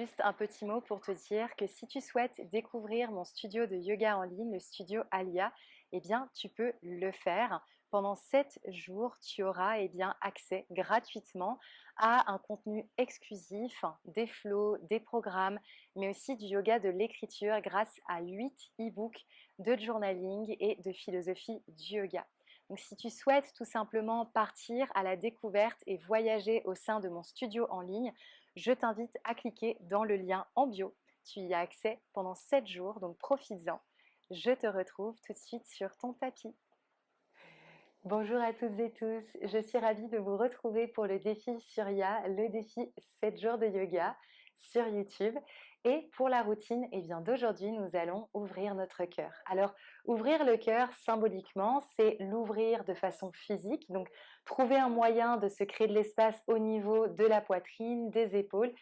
Juste un petit mot pour te dire que si tu souhaites découvrir mon studio de yoga en ligne, le studio Alia, eh bien, tu peux le faire. Pendant 7 jours, tu auras accès gratuitement à un contenu exclusif, des flows, des programmes, mais aussi du yoga de l'écriture grâce à 8 e-books de journaling et de philosophie du yoga. Donc, si tu souhaites tout simplement partir à la découverte et voyager au sein de mon studio en ligne, je t'invite à cliquer dans le lien en bio. Tu y as accès pendant 7 jours, donc profites-en. Je te retrouve tout de suite sur ton tapis. Bonjour à toutes et tous, je suis ravie de vous retrouver pour le défi Surya, le défi 7 jours de yoga sur YouTube. Et pour la routine d'aujourd'hui, nous allons ouvrir notre cœur. Alors, ouvrir le cœur symboliquement, c'est l'ouvrir de façon physique, donc trouver un moyen de se créer de l'espace au niveau de la poitrine, des épaules.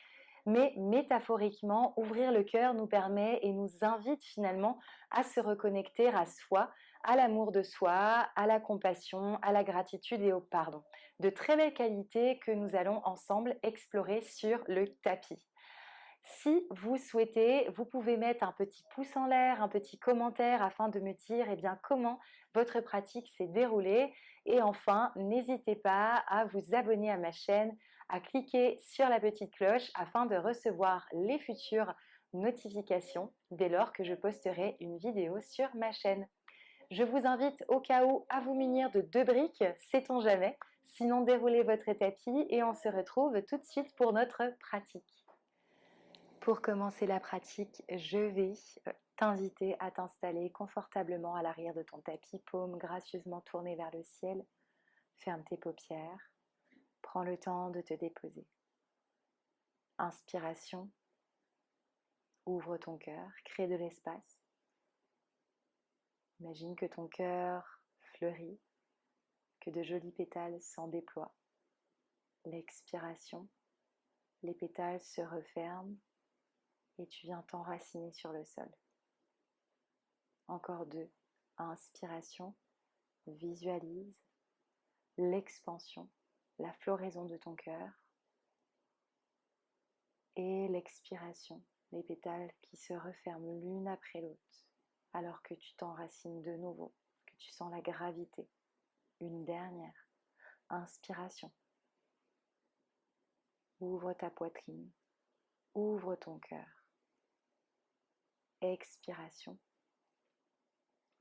Mais métaphoriquement, ouvrir le cœur nous permet et nous invite finalement à se reconnecter à soi, à l'amour de soi, à la compassion, à la gratitude et au pardon. De très belles qualités que nous allons ensemble explorer sur le tapis. Si vous souhaitez, vous pouvez mettre un petit pouce en l'air, un petit commentaire afin de me dire comment votre pratique s'est déroulée. Et enfin, n'hésitez pas à vous abonner à ma chaîne, à cliquer sur la petite cloche afin de recevoir les futures notifications dès lors que je posterai une vidéo sur ma chaîne. Je vous invite au cas où à vous munir de 2 briques, sait-on jamais. Sinon, déroulez votre tapis et on se retrouve tout de suite pour notre pratique. Pour commencer la pratique, je vais t'inviter à t'installer confortablement à l'arrière de ton tapis, paumes gracieusement tournées vers le ciel. Ferme tes paupières, prends le temps de te déposer. Inspiration, ouvre ton cœur, crée de l'espace. Imagine que ton cœur fleurit, que de jolis pétales s'en déploient. L'expiration, les pétales se referment et tu viens t'enraciner sur le sol. Encore 2. Inspiration, visualise l'expansion, la floraison de ton cœur. Et l'expiration, les pétales qui se referment l'une après l'autre, alors que tu t'enracines de nouveau, que tu sens la gravité. Une dernière inspiration. Ouvre ta poitrine, ouvre ton cœur. Expiration,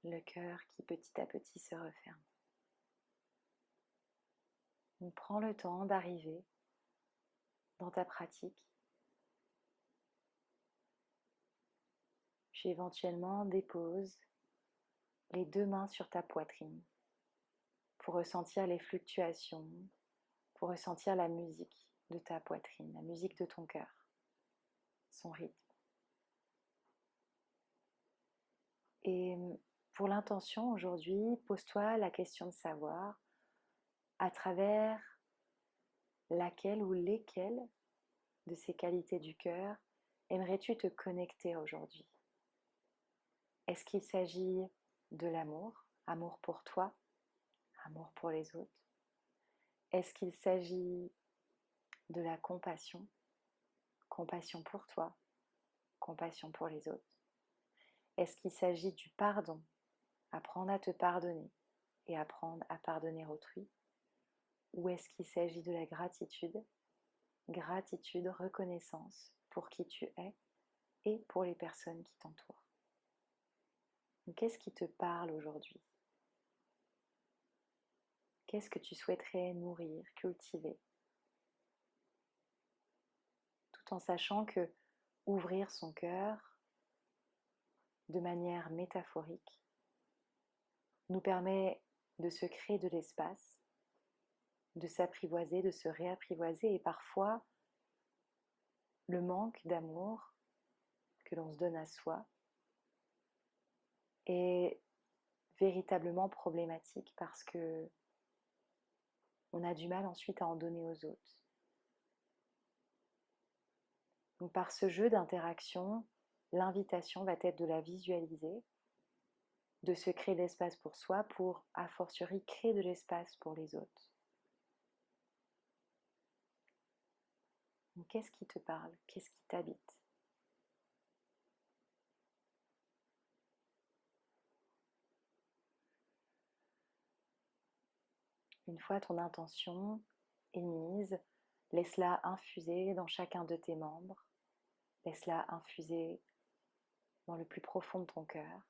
le cœur qui petit à petit se referme. On prend le temps d'arriver dans ta pratique. Puis éventuellement dépose les 2 mains sur ta poitrine pour ressentir les fluctuations, pour ressentir la musique de ta poitrine, la musique de ton cœur, son rythme. Et pour l'intention aujourd'hui, pose-toi la question de savoir à travers laquelle ou lesquelles de ces qualités du cœur aimerais-tu te connecter aujourd'hui? Est-ce qu'il s'agit de l'amour, amour pour toi, amour pour les autres? Est-ce qu'il s'agit de la compassion, compassion pour toi, compassion pour les autres? Est-ce qu'il s'agit du pardon, apprendre à te pardonner et apprendre à pardonner autrui? Ou est-ce qu'il s'agit de la gratitude, gratitude, reconnaissance pour qui tu es et pour les personnes qui t'entourent? Qu'est-ce qui te parle aujourd'hui? Qu'est-ce que tu souhaiterais nourrir, cultiver? Tout en sachant que ouvrir son cœur de manière métaphorique nous permet de se créer de l'espace, de s'apprivoiser, de se réapprivoiser et parfois le manque d'amour que l'on se donne à soi est véritablement problématique parce que on a du mal ensuite à en donner aux autres. Donc par ce jeu d'interaction, l'invitation va être de la visualiser, de se créer de l'espace pour soi pour, a fortiori, créer de l'espace pour les autres. Donc, qu'est-ce qui te parle? Qu'est-ce qui t'habite? Une fois ton intention émise, laisse-la infuser dans chacun de tes membres. Laisse-la infuser dans le plus profond de ton cœur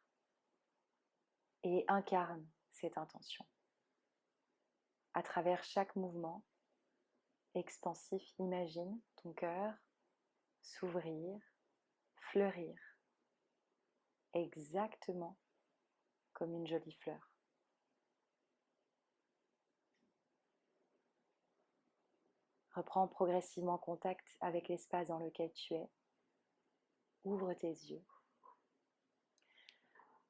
et incarne cette intention. À travers chaque mouvement expansif, imagine ton cœur s'ouvrir, fleurir, exactement comme une jolie fleur. Reprends progressivement contact avec l'espace dans lequel tu es. Ouvre tes yeux.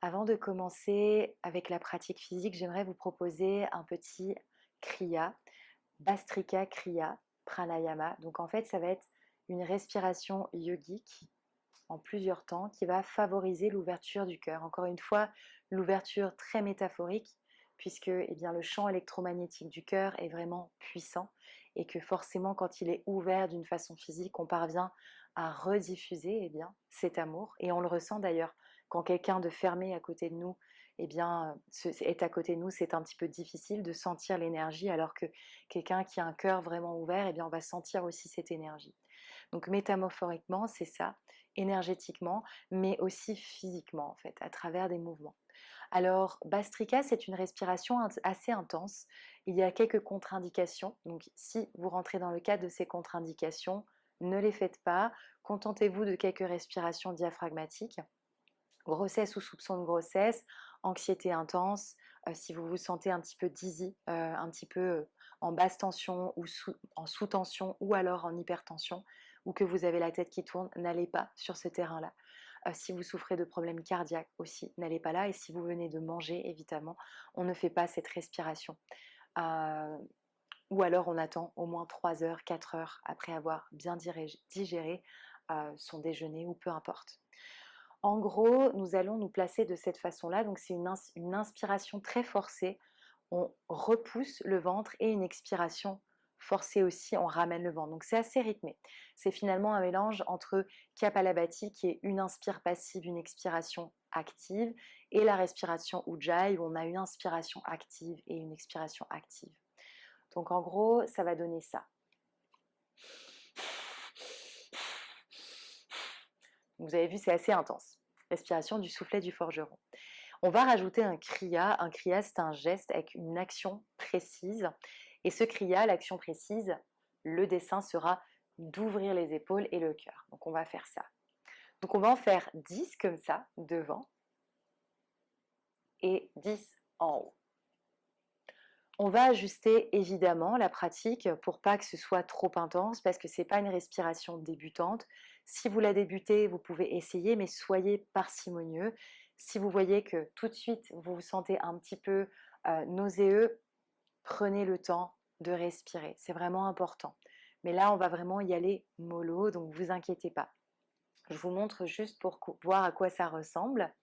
Avant de commencer avec la pratique physique, j'aimerais vous proposer un petit kriya, Bhastrika Kriya Pranayama. Donc en fait, ça va être une respiration yogique en plusieurs temps qui va favoriser l'ouverture du cœur. Encore une fois, l'ouverture très métaphorique puisque bien, le champ électromagnétique du cœur est vraiment puissant et que forcément quand il est ouvert d'une façon physique, on parvient à rediffuser bien, cet amour et on le ressent d'ailleurs quand quelqu'un de fermé à côté de nous bien, est à côté de nous, c'est un petit peu difficile de sentir l'énergie alors que quelqu'un qui a un cœur vraiment ouvert, bien, on va sentir aussi cette énergie. Donc métaphoriquement, c'est ça, énergétiquement, mais aussi physiquement en fait, à travers des mouvements. Alors, Bhastrika, c'est une respiration assez intense. Il y a quelques contre-indications. Donc, si vous rentrez dans le cadre de ces contre-indications, ne les faites pas. Contentez-vous de quelques respirations diaphragmatiques. Grossesse ou soupçon de grossesse, anxiété intense, si vous vous sentez un petit peu dizzy, un petit peu en basse tension ou en sous-tension ou alors en hypertension, ou que vous avez la tête qui tourne, n'allez pas sur ce terrain-là. Si vous souffrez de problèmes cardiaques aussi, n'allez pas là. Et si vous venez de manger, évidemment, on ne fait pas cette respiration. Ou alors on attend au moins 3 heures, 4 heures après avoir bien digéré son déjeuner ou peu importe. En gros, nous allons nous placer de cette façon-là. Donc c'est une inspiration très forcée. On repousse le ventre et une expiration forcée aussi, on ramène le ventre. Donc c'est assez rythmé. C'est finalement un mélange entre Kapalabhati qui est une inspire passive, une expiration active et la respiration Ujjayi où on a une inspiration active et une expiration active. Donc en gros, ça va donner ça. Vous avez vu, c'est assez intense. Respiration du soufflet du forgeron. On va rajouter un kriya. Un kriya, c'est un geste avec une action précise. Et ce kriya, l'action précise, le dessin sera d'ouvrir les épaules et le cœur. Donc on va faire ça. Donc on va en faire 10 comme ça, devant, et 10 en haut. On va ajuster évidemment la pratique pour pas que ce soit trop intense parce que ce n'est pas une respiration débutante. Si vous la débutez, vous pouvez essayer, mais soyez parcimonieux. Si vous voyez que tout de suite vous vous sentez un petit peu nauséeux, prenez le temps de respirer. C'est vraiment important. Mais là, on va vraiment y aller mollo, donc ne vous inquiétez pas. Je vous montre juste pour voir à quoi ça ressemble.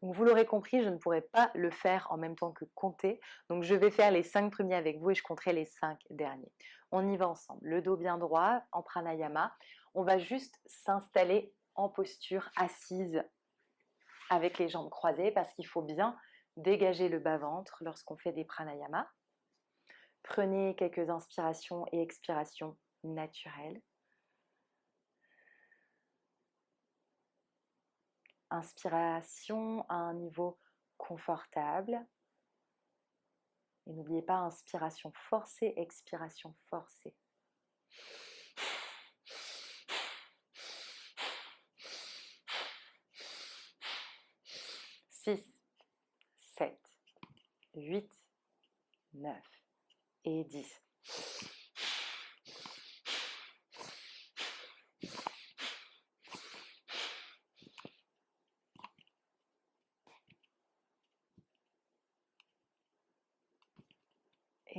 Donc vous l'aurez compris, je ne pourrai pas le faire en même temps que compter. Donc je vais faire les 5 premiers avec vous et je compterai les 5 derniers. On y va ensemble. Le dos bien droit en pranayama. On va juste s'installer en posture assise avec les jambes croisées parce qu'il faut bien dégager le bas-ventre lorsqu'on fait des pranayamas. Prenez quelques inspirations et expirations naturelles. Inspiration à un niveau confortable. Et n'oubliez pas, inspiration forcée, expiration forcée. 6, 7, 8, 9 et 10.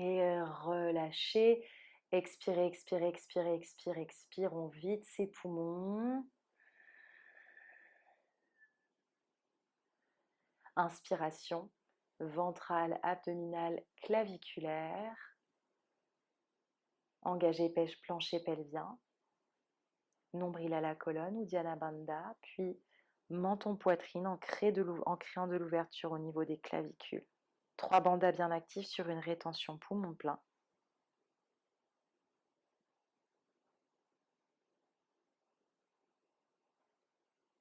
Et relâchez. Expirez, expirez, expirez, expirez, expire. On vide ses poumons. Inspiration, ventrale, abdominale, claviculaire. Engagez plancher pelvien. Nombril à la colonne ou Dhyana Bandha, puis menton poitrine en créant de l'ouverture au niveau des clavicules. 3 bandhas bien actifs sur une rétention poumon plein.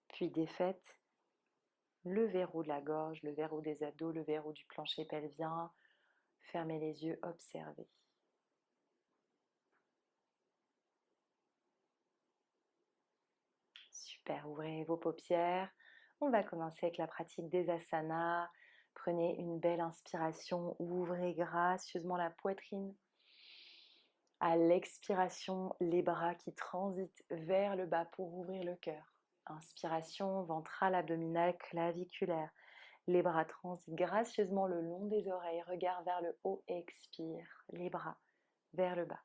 Puis défaite, le verrou de la gorge, le verrou des abdos, le verrou du plancher pelvien. Fermez les yeux, observez. Super, ouvrez vos paupières. On va commencer avec la pratique des asanas. Prenez une belle inspiration, ouvrez gracieusement la poitrine. À l'expiration, les bras qui transitent vers le bas pour ouvrir le cœur. Inspiration, ventrale, abdominale, claviculaire. Les bras transitent gracieusement le long des oreilles, regard vers le haut, expire. Les bras vers le bas.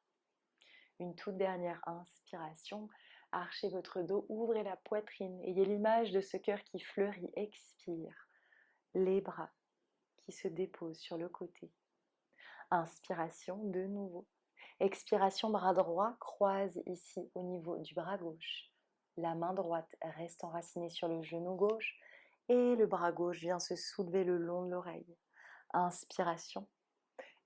Une toute dernière inspiration, archez votre dos, ouvrez la poitrine, ayez l'image de ce cœur qui fleurit, expire. Les bras qui se déposent sur le côté. Inspiration de nouveau. Expiration, bras droit croise ici au niveau du bras gauche. La main droite reste enracinée sur le genou gauche et le bras gauche vient se soulever le long de l'oreille. Inspiration.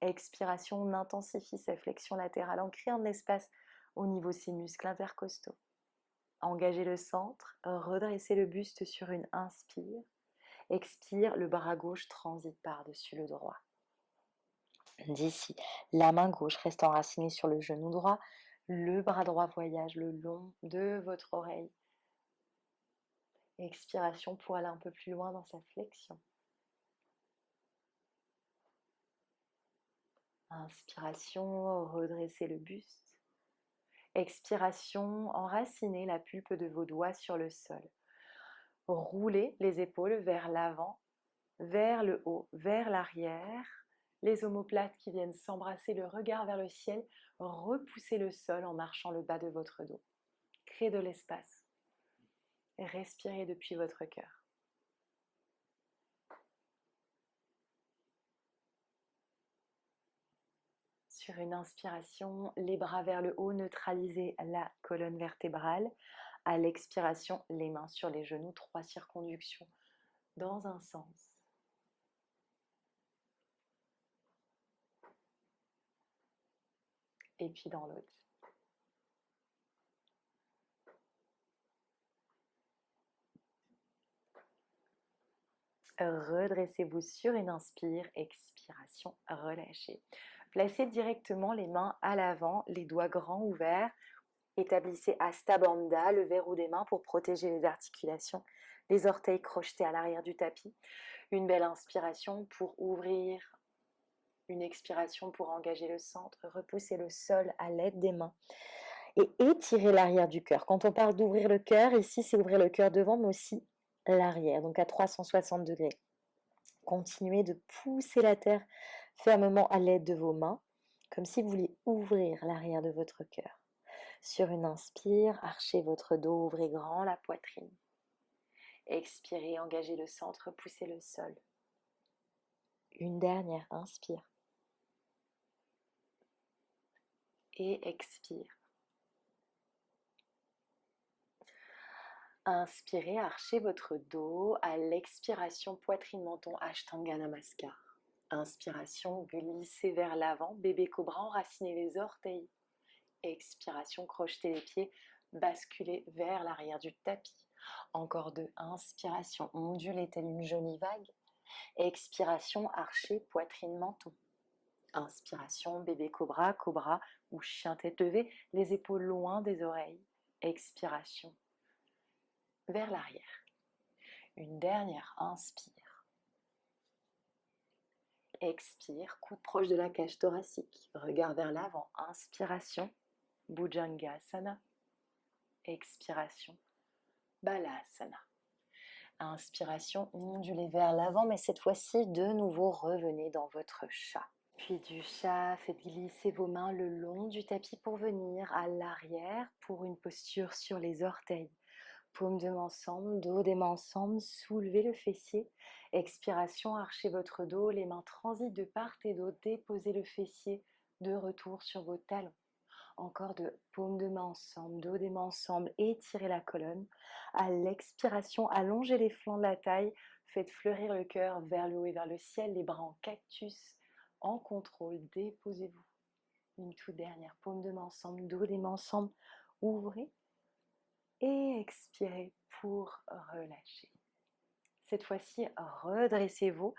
Expiration, on intensifie sa flexion latérale en créant de l'espace au niveau de ses muscles intercostaux. Engagez le centre, redressez le buste sur une inspire. Expire, le bras gauche transite par-dessus le droit. D'ici, la main gauche reste enracinée sur le genou droit, le bras droit voyage le long de votre oreille. Expiration pour aller un peu plus loin dans sa flexion. Inspiration, redressez le buste. Expiration, enracinez la pulpe de vos doigts sur le sol. Roulez les épaules vers l'avant, vers le haut, vers l'arrière. Les omoplates qui viennent s'embrasser, le regard vers le ciel. Repoussez le sol en marchant le bas de votre dos. Créez de l'espace. Respirez depuis votre cœur. Sur une inspiration, les bras vers le haut, neutralisez la colonne vertébrale. À l'expiration, les mains sur les genoux, 3 circonductions dans un sens. Et puis dans l'autre. Redressez-vous sur une inspire, expiration, relâchez. Placez directement les mains à l'avant, les doigts grands ouverts. Établissez Hasta Bandha, le verrou des mains pour protéger les articulations, les orteils crochetés à l'arrière du tapis. Une belle inspiration pour ouvrir, une expiration pour engager le centre, repousser le sol à l'aide des mains. Et étirez l'arrière du cœur. Quand on parle d'ouvrir le cœur, ici c'est ouvrir le cœur devant, mais aussi l'arrière, donc à 360 degrés. Continuez de pousser la terre fermement à l'aide de vos mains, comme si vous vouliez ouvrir l'arrière de votre cœur. Sur une inspire, archez votre dos, ouvrez grand la poitrine. Expirez, engagez le centre, poussez le sol. Une dernière inspire. Et expire. Inspirez, archez votre dos. À l'expiration, poitrine-menton, Ashtanga Namaskar. Inspiration, glissez vers l'avant, bébé cobra, enracinez les orteils. Expiration, crochetez les pieds, basculez vers l'arrière du tapis. Encore 2, inspiration, ondulez telle une jolie vague. Expiration, archez, poitrine-menton. Inspiration, bébé cobra, cobra ou chien tête levée, les épaules loin des oreilles. Expiration, vers l'arrière. Une dernière inspire. Expire, coude proche de la cage thoracique. Regard vers l'avant. Inspiration, Bhujangasana. Expiration, Balasana. Inspiration, ondulez vers l'avant, mais cette fois-ci, de nouveau, revenez dans votre chat. Puis du chat, faites glisser vos mains le long du tapis pour venir à l'arrière pour une posture sur les orteils. Paumes de main ensemble, dos des mains ensemble, soulevez le fessier. Expiration, archez votre dos, les mains transitent de part et d'autre, déposez le fessier de retour sur vos talons. Encore deux, paumes de main ensemble, dos des mains ensemble, étirez la colonne. À l'expiration, allongez les flancs de la taille, faites fleurir le cœur vers le haut et vers le ciel, les bras en cactus, en contrôle, déposez-vous. Une toute dernière, paume de main ensemble, dos des mains ensemble, ouvrez et expirez pour relâcher. Cette fois-ci, redressez-vous,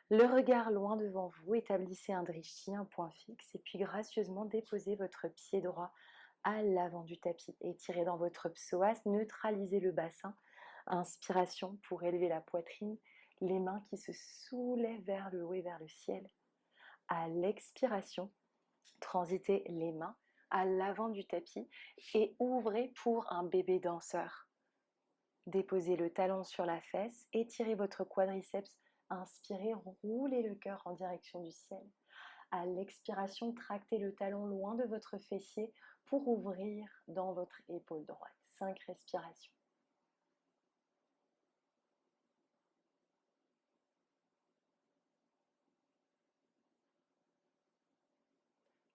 le regard loin devant vous, établissez un drishti, un point fixe, et puis gracieusement déposez votre pied droit à l'avant du tapis. Étirez dans votre psoas, neutralisez le bassin. Inspiration pour élever la poitrine, les mains qui se soulèvent vers le haut et vers le ciel. À l'expiration, transitez les mains à l'avant du tapis et ouvrez pour un bébé danseur. Déposez le talon sur la fesse, étirez votre quadriceps, inspirez, roulez le cœur en direction du ciel. À l'expiration, tractez le talon loin de votre fessier pour ouvrir dans votre épaule droite. 5 respirations.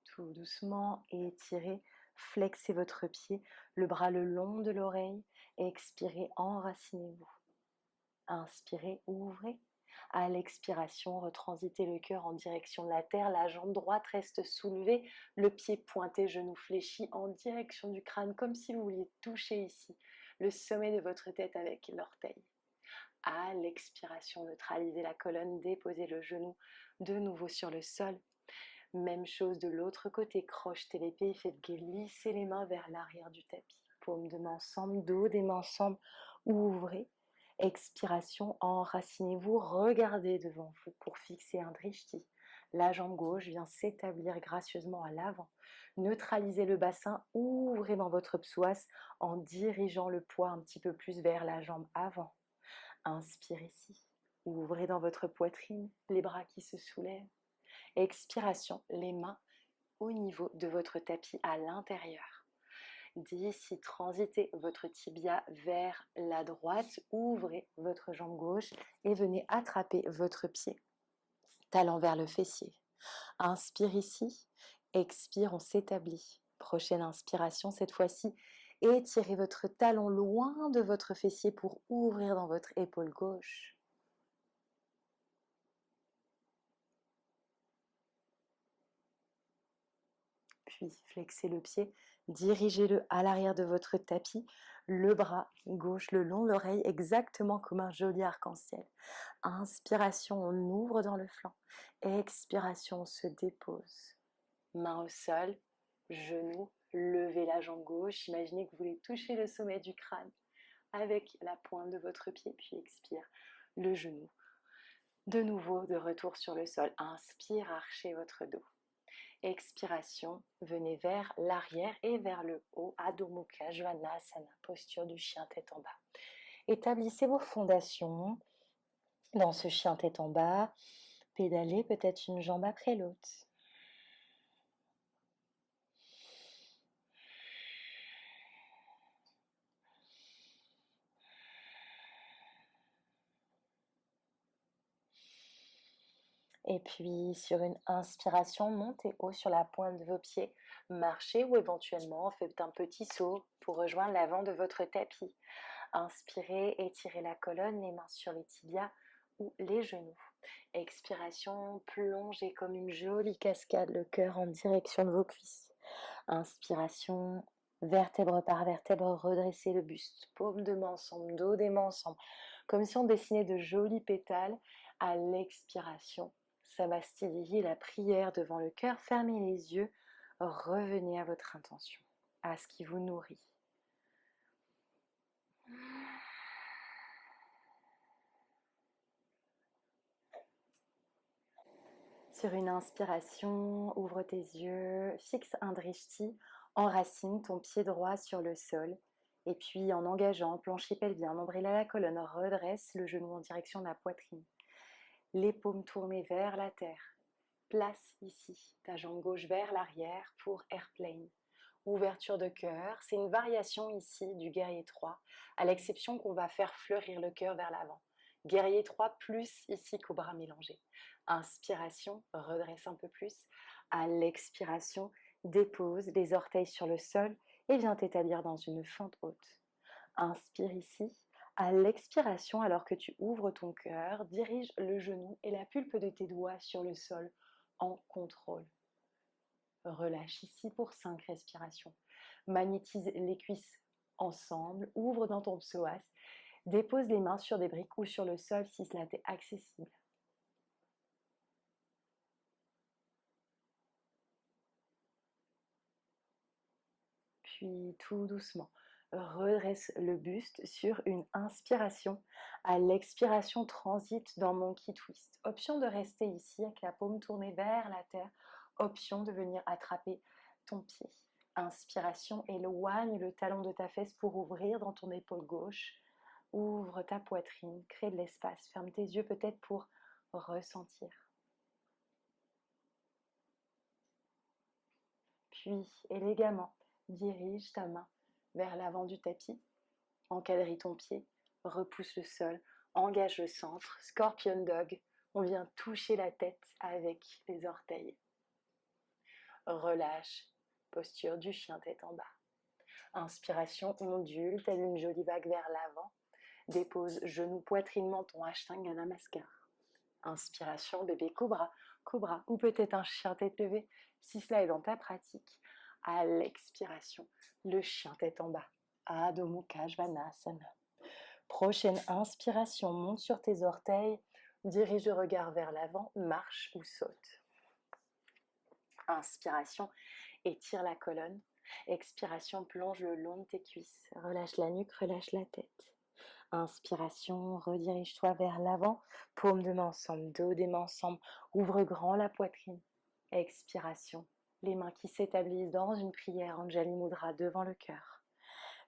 Tout doucement, étirez, flexez votre pied, le bras le long de l'oreille, expirez, enracinez-vous. Inspirez, ouvrez. À l'expiration, retransitez le cœur en direction de la terre, la jambe droite reste soulevée, le pied pointé, genou fléchi en direction du crâne, comme si vous vouliez toucher ici le sommet de votre tête avec l'orteil. À l'expiration, neutralisez la colonne, déposez le genou de nouveau sur le sol. Même chose de l'autre côté, crochetez les pieds, faites glisser les mains vers l'arrière du tapis. Paumes de main ensemble, dos des mains ensemble, ouvrez. Expiration, enracinez-vous, regardez devant vous pour fixer un drishti. La jambe gauche vient s'établir gracieusement à l'avant. Neutralisez le bassin, ouvrez dans votre psoas en dirigeant le poids un petit peu plus vers la jambe avant. Inspirez ici, ouvrez dans votre poitrine, les bras qui se soulèvent. Expiration, les mains au niveau de votre tapis à l'intérieur. D'ici, transitez votre tibia vers la droite, ouvrez votre jambe gauche et venez attraper votre pied, talon vers le fessier. Inspire ici, expire, on s'établit. Prochaine inspiration, cette fois-ci, étirez votre talon loin de votre fessier pour ouvrir dans votre épaule gauche. Puis flexez le pied, dirigez-le à l'arrière de votre tapis, le bras gauche le long de l'oreille, exactement comme un joli arc-en-ciel. Inspiration, on ouvre dans le flanc. Expiration, on se dépose. Main au sol, genou, levez la jambe gauche. Imaginez que vous voulez toucher le sommet du crâne avec la pointe de votre pied, puis expire le genou. De nouveau, de retour sur le sol. Inspire, archez votre dos. Expiration, venez vers l'arrière et vers le haut, Adho Mukha Svanasana, posture du chien tête en bas. Établissez vos fondations dans ce chien tête en bas, pédalez peut-être une jambe après l'autre. Et puis sur une inspiration, montez haut sur la pointe de vos pieds, marchez ou éventuellement faites un petit saut pour rejoindre l'avant de votre tapis. Inspirez, étirez la colonne, les mains sur les tibias ou les genoux. Expiration, plongez comme une jolie cascade le cœur en direction de vos cuisses. Inspiration, vertèbre par vertèbre, redressez le buste, paume de main ensemble, dos des mains ensemble, comme si on dessinait de jolis pétales. À l'expiration, Samastiti, la prière devant le cœur, fermez les yeux, revenez à votre intention, à ce qui vous nourrit. Sur une inspiration, ouvre tes yeux, fixe un drishti, enracine ton pied droit sur le sol. Et puis en engageant plancher pelvien, nombril à la colonne, redresse le genou en direction de la poitrine. Les paumes tournées vers la terre. Place ici ta jambe gauche vers l'arrière pour airplane. ouverture de cœur. C'est une variation ici du guerrier 3, à l'exception qu'on va faire fleurir le cœur vers l'avant. Guerrier 3 plus ici cobra mélangé. Inspiration, redresse un peu plus. À l'expiration, dépose les orteils sur le sol et viens t'établir dans une fente haute. Inspire ici. À l'expiration, alors que tu ouvres ton cœur, dirige le genou et la pulpe de tes doigts sur le sol en contrôle. Relâche ici pour 5 respirations. Magnétise les cuisses ensemble, ouvre dans ton psoas, dépose les mains sur des briques ou sur le sol si cela t'est accessible. Puis tout doucement, redresse le buste sur une inspiration. À l'expiration, transite dans Monkey Twist. Option de rester ici avec la paume tournée vers la terre. Option de venir attraper ton pied. Inspiration, éloigne le talon de ta fesse pour ouvrir dans ton épaule gauche. Ouvre ta poitrine, crée de l'espace. Ferme tes yeux peut-être pour ressentir. Puis, élégamment, dirige ta main vers l'avant du tapis. Encadre ton pied, repousse le sol, engage le centre. Scorpion Dog, on vient toucher la tête avec les orteils. Relâche, posture du chien tête en bas. Inspiration, ondule, telle une jolie vague vers l'avant. Dépose genou, poitrine, menton, Ashtanga Namaskar. Inspiration, bébé cobra, cobra, ou peut-être un chien tête levée, si cela est dans ta pratique. À l'expiration, le chien tête en bas. Adho Mukha Svanasana. Prochaine inspiration, monte sur tes orteils, dirige le regard vers l'avant, marche ou saute. Inspiration, étire la colonne. Expiration, plonge le long de tes cuisses. Relâche la nuque, relâche la tête. Inspiration, redirige-toi vers l'avant, paume de main ensemble, dos des mains ensemble, ouvre grand la poitrine. Expiration, les mains qui s'établissent dans une prière Anjali Mudra devant le cœur.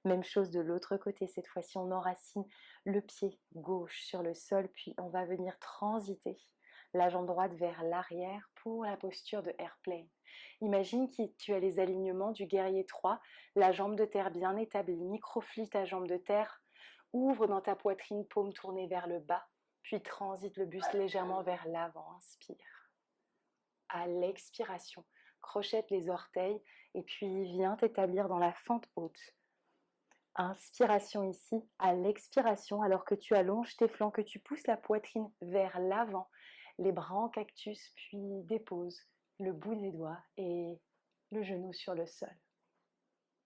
Même chose de l'autre côté, cette fois-ci on enracine le pied gauche sur le sol, puis on va venir transiter la jambe droite vers l'arrière pour la posture de airplane. Imagine que tu as les alignements du guerrier 3, la jambe de terre bien établie, microflie ta jambe de terre, ouvre dans ta poitrine, paume tournée vers le bas, puis transite le buste légèrement vers l'avant, inspire. À l'expiration, crochette les orteils et puis viens t'établir dans la fente haute. Inspiration ici, à l'expiration, alors que tu allonges tes flancs, que tu pousses la poitrine vers l'avant, les bras en cactus, puis dépose le bout des doigts et le genou sur le sol.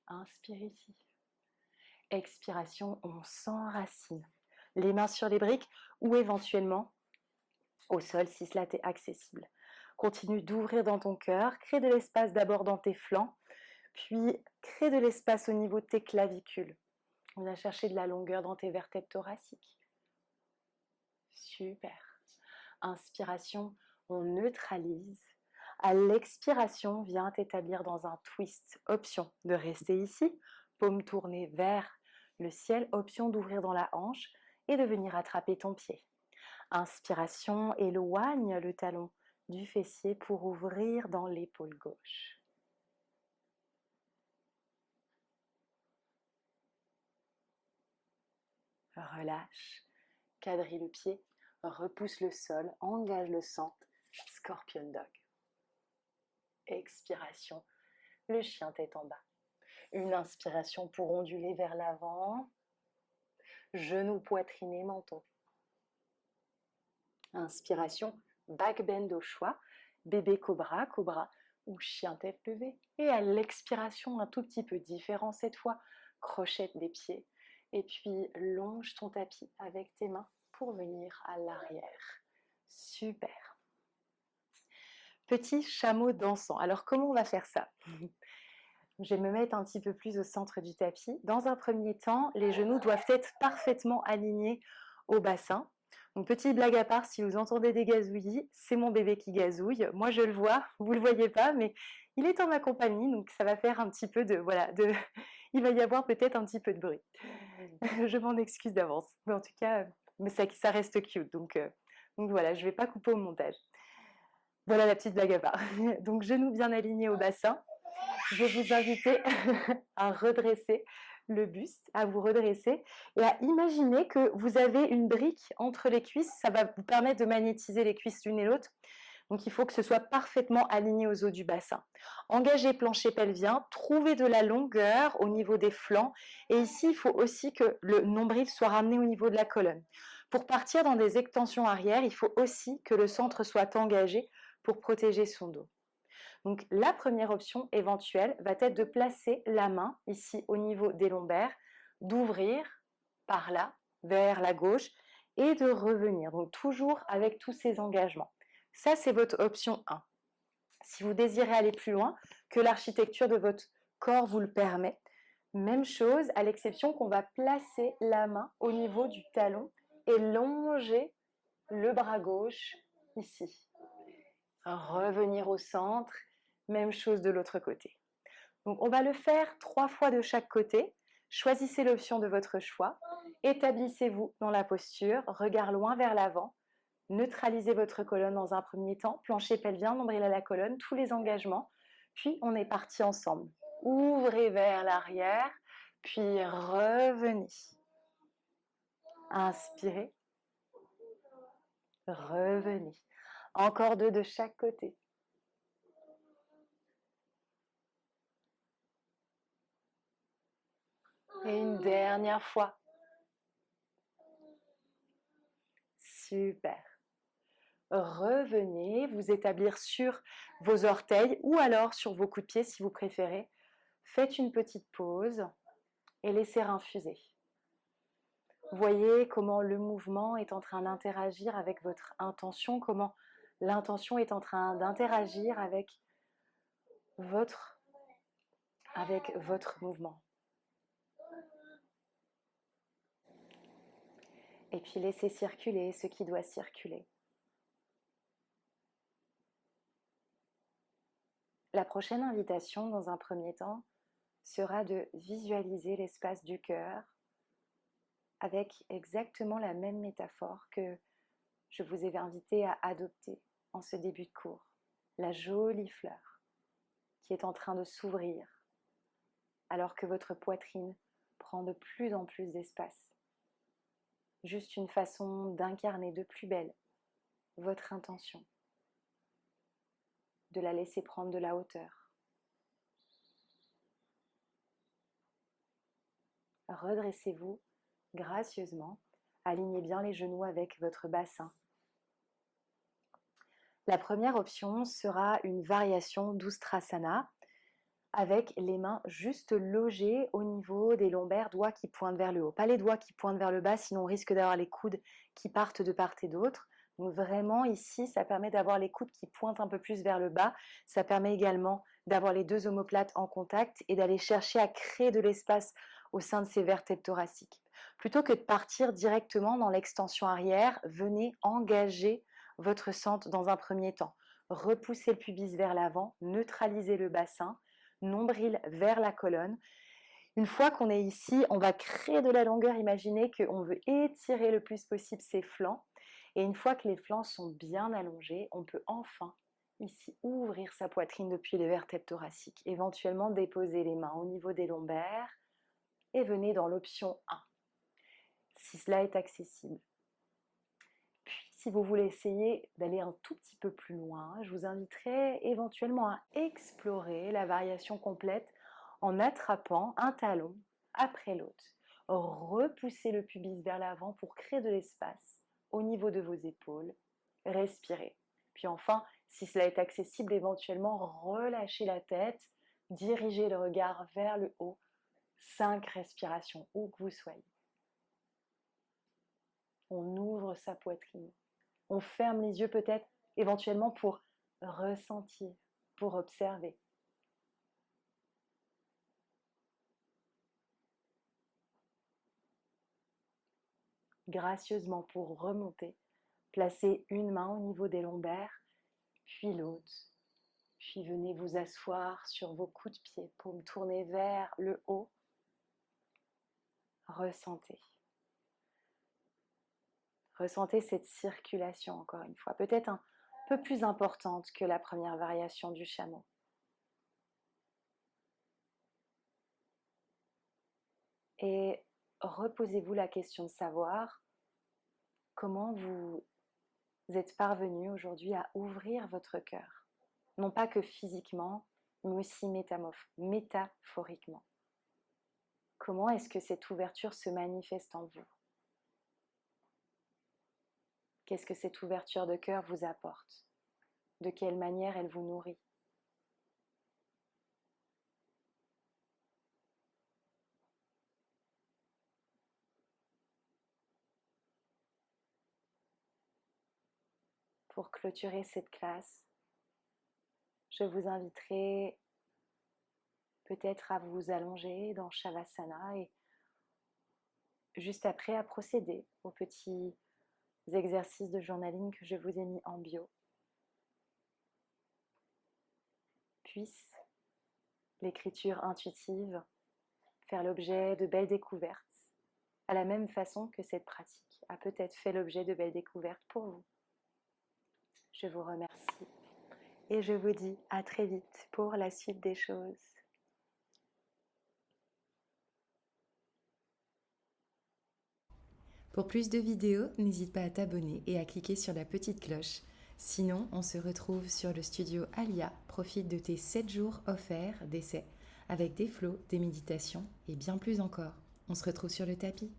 Inspire ici. Expiration, on s'enracine. Les mains sur les briques ou éventuellement au sol si cela t'est accessible. Continue d'ouvrir dans ton cœur, crée de l'espace d'abord dans tes flancs, puis crée de l'espace au niveau de tes clavicules. On vient chercher de la longueur dans tes vertèbres thoraciques. Super. Inspiration, on neutralise. À l'expiration, viens t'établir dans un twist. Option de rester ici, paume tournée vers le ciel. Option d'ouvrir dans la hanche et de venir attraper ton pied. Inspiration, éloigne le talon du fessier pour ouvrir dans l'épaule gauche. Relâche, quadrille le pied, repousse le sol, engage le centre, Scorpion Dog. Expiration, le chien tête en bas. Une inspiration pour onduler vers l'avant, genou, poitrine et menton. Inspiration, back bend au choix, bébé cobra, cobra ou chien tête levée. Et à l'expiration, un tout petit peu différent cette fois, crochette des pieds. Et puis longe ton tapis avec tes mains pour venir à l'arrière. Super. Petit chameau dansant. Alors comment on va faire ça? Je vais me mettre un petit peu plus au centre du tapis. Dans un premier temps, les genoux doivent être parfaitement alignés au bassin. Donc petite blague à part, si vous entendez des gazouillis, c'est mon bébé qui gazouille. Moi je le vois, vous ne le voyez pas, mais il est en ma compagnie, donc ça va faire un petit peu de... Voilà, il va y avoir peut-être un petit peu de bruit. Je m'en excuse d'avance. Mais en tout cas, mais ça reste cute. Donc voilà, je ne vais pas couper au montage. Voilà la petite blague à part. Donc genoux bien alignés au bassin. je vais vous inviter à redresser le buste, à vous redresser et à imaginer que vous avez une brique entre les cuisses. Ça va vous permettre de magnétiser les cuisses l'une et l'autre. Donc, il faut que ce soit parfaitement aligné aux os du bassin. Engagez plancher pelvien, trouvez de la longueur au niveau des flancs. Et ici, il faut aussi que le nombril soit ramené au niveau de la colonne. Pour partir dans des extensions arrière, il faut aussi que le centre soit engagé pour protéger son dos. Donc, la première option éventuelle va être de placer la main ici au niveau des lombaires, d'ouvrir par là, vers la gauche, et de revenir. Donc, toujours avec tous ces engagements. Ça, c'est votre option 1. Si vous désirez aller plus loin, que l'architecture de votre corps vous le permet, même chose, à l'exception qu'on va placer la main au niveau du talon et longer le bras gauche ici. Revenir au centre, même chose de l'autre côté. Donc on va le faire 3 fois de chaque côté. Choisissez l'option de votre choix. Établissez-vous dans la posture, regard loin vers l'avant. Neutralisez votre colonne dans un premier temps, plancher pelvien, nombril à la colonne, tous les engagements. Puis on est parti ensemble. Ouvrez vers l'arrière, puis revenez. Inspirez, revenez. Encore 2 de chaque côté. Et une dernière fois. Super. Revenez vous établir sur vos orteils ou alors sur vos coups de pied si vous préférez. Faites une petite pause et laissez infuser. Voyez comment le mouvement est en train d'interagir avec votre intention, comment l'intention est en train d'interagir avec votre mouvement. Et puis laissez circuler ce qui doit circuler. La prochaine invitation, dans un premier temps, sera de visualiser l'espace du cœur avec exactement la même métaphore que je vous ai invité à adopter en ce début de cours. La jolie fleur qui est en train de s'ouvrir alors que votre poitrine prend de plus en plus d'espace. Juste une façon d'incarner de plus belle votre intention, de la laisser prendre de la hauteur. Redressez-vous gracieusement, alignez bien les genoux avec votre bassin. La première option sera une variation d'Ustrasana avec les mains juste logées au niveau des lombaires, doigts qui pointent vers le haut. Pas les doigts qui pointent vers le bas, sinon on risque d'avoir les coudes qui partent de part et d'autre. Donc vraiment ici, ça permet d'avoir les coudes qui pointent un peu plus vers le bas. Ça permet également d'avoir les deux omoplates en contact et d'aller chercher à créer de l'espace au sein de ces vertèbres thoraciques. Plutôt que de partir directement dans l'extension arrière, venez engager votre centre dans un premier temps. Repoussez le pubis vers l'avant, neutralisez le bassin, nombril vers la colonne. Une fois qu'on est ici, on va créer de la longueur. Imaginez qu'on veut étirer le plus possible ses flancs. Et une fois que les flancs sont bien allongés, on peut enfin ici ouvrir sa poitrine depuis les vertèbres thoraciques. Éventuellement déposer les mains au niveau des lombaires et venez dans l'option 1, si cela est accessible. Puis, si vous voulez essayer d'aller un tout petit peu plus loin, je vous inviterai éventuellement à explorer la variation complète en attrapant un talon après l'autre. Repoussez le pubis vers l'avant pour créer de l'espace au niveau de vos épaules. Respirez. Puis enfin, si cela est accessible, éventuellement relâchez la tête, dirigez le regard vers le haut. 5 respirations, où que vous soyez. On ouvre sa poitrine. On ferme les yeux peut-être éventuellement pour ressentir, pour observer. Gracieusement pour remonter, placez une main au niveau des lombaires, puis l'autre. Puis venez vous asseoir sur vos coups de pied, paumes tournées vers le haut. Ressentez. Ressentez cette circulation encore une fois, peut-être un peu plus importante que la première variation du chameau. Et reposez-vous la question de savoir comment vous êtes parvenu aujourd'hui à ouvrir votre cœur. Non pas que physiquement, mais aussi métaphoriquement. Comment est-ce que cette ouverture se manifeste en vous? Qu'est-ce que cette ouverture de cœur vous apporte? De quelle manière elle vous nourrit? Pour clôturer cette classe, je vous inviterai peut-être à vous allonger dans Shavasana et juste après à procéder aux petits exercices de journaling que je vous ai mis en bio. Puisse l'écriture intuitive faire l'objet de belles découvertes, à la même façon que cette pratique a peut-être fait l'objet de belles découvertes pour vous. Je vous remercie et je vous dis à très vite pour la suite des choses. Pour plus de vidéos, n'hésite pas à t'abonner et à cliquer sur la petite cloche. Sinon, on se retrouve sur le studio Alia. Profite de tes 7 jours offerts d'essai avec des flows, des méditations et bien plus encore. On se retrouve sur le tapis.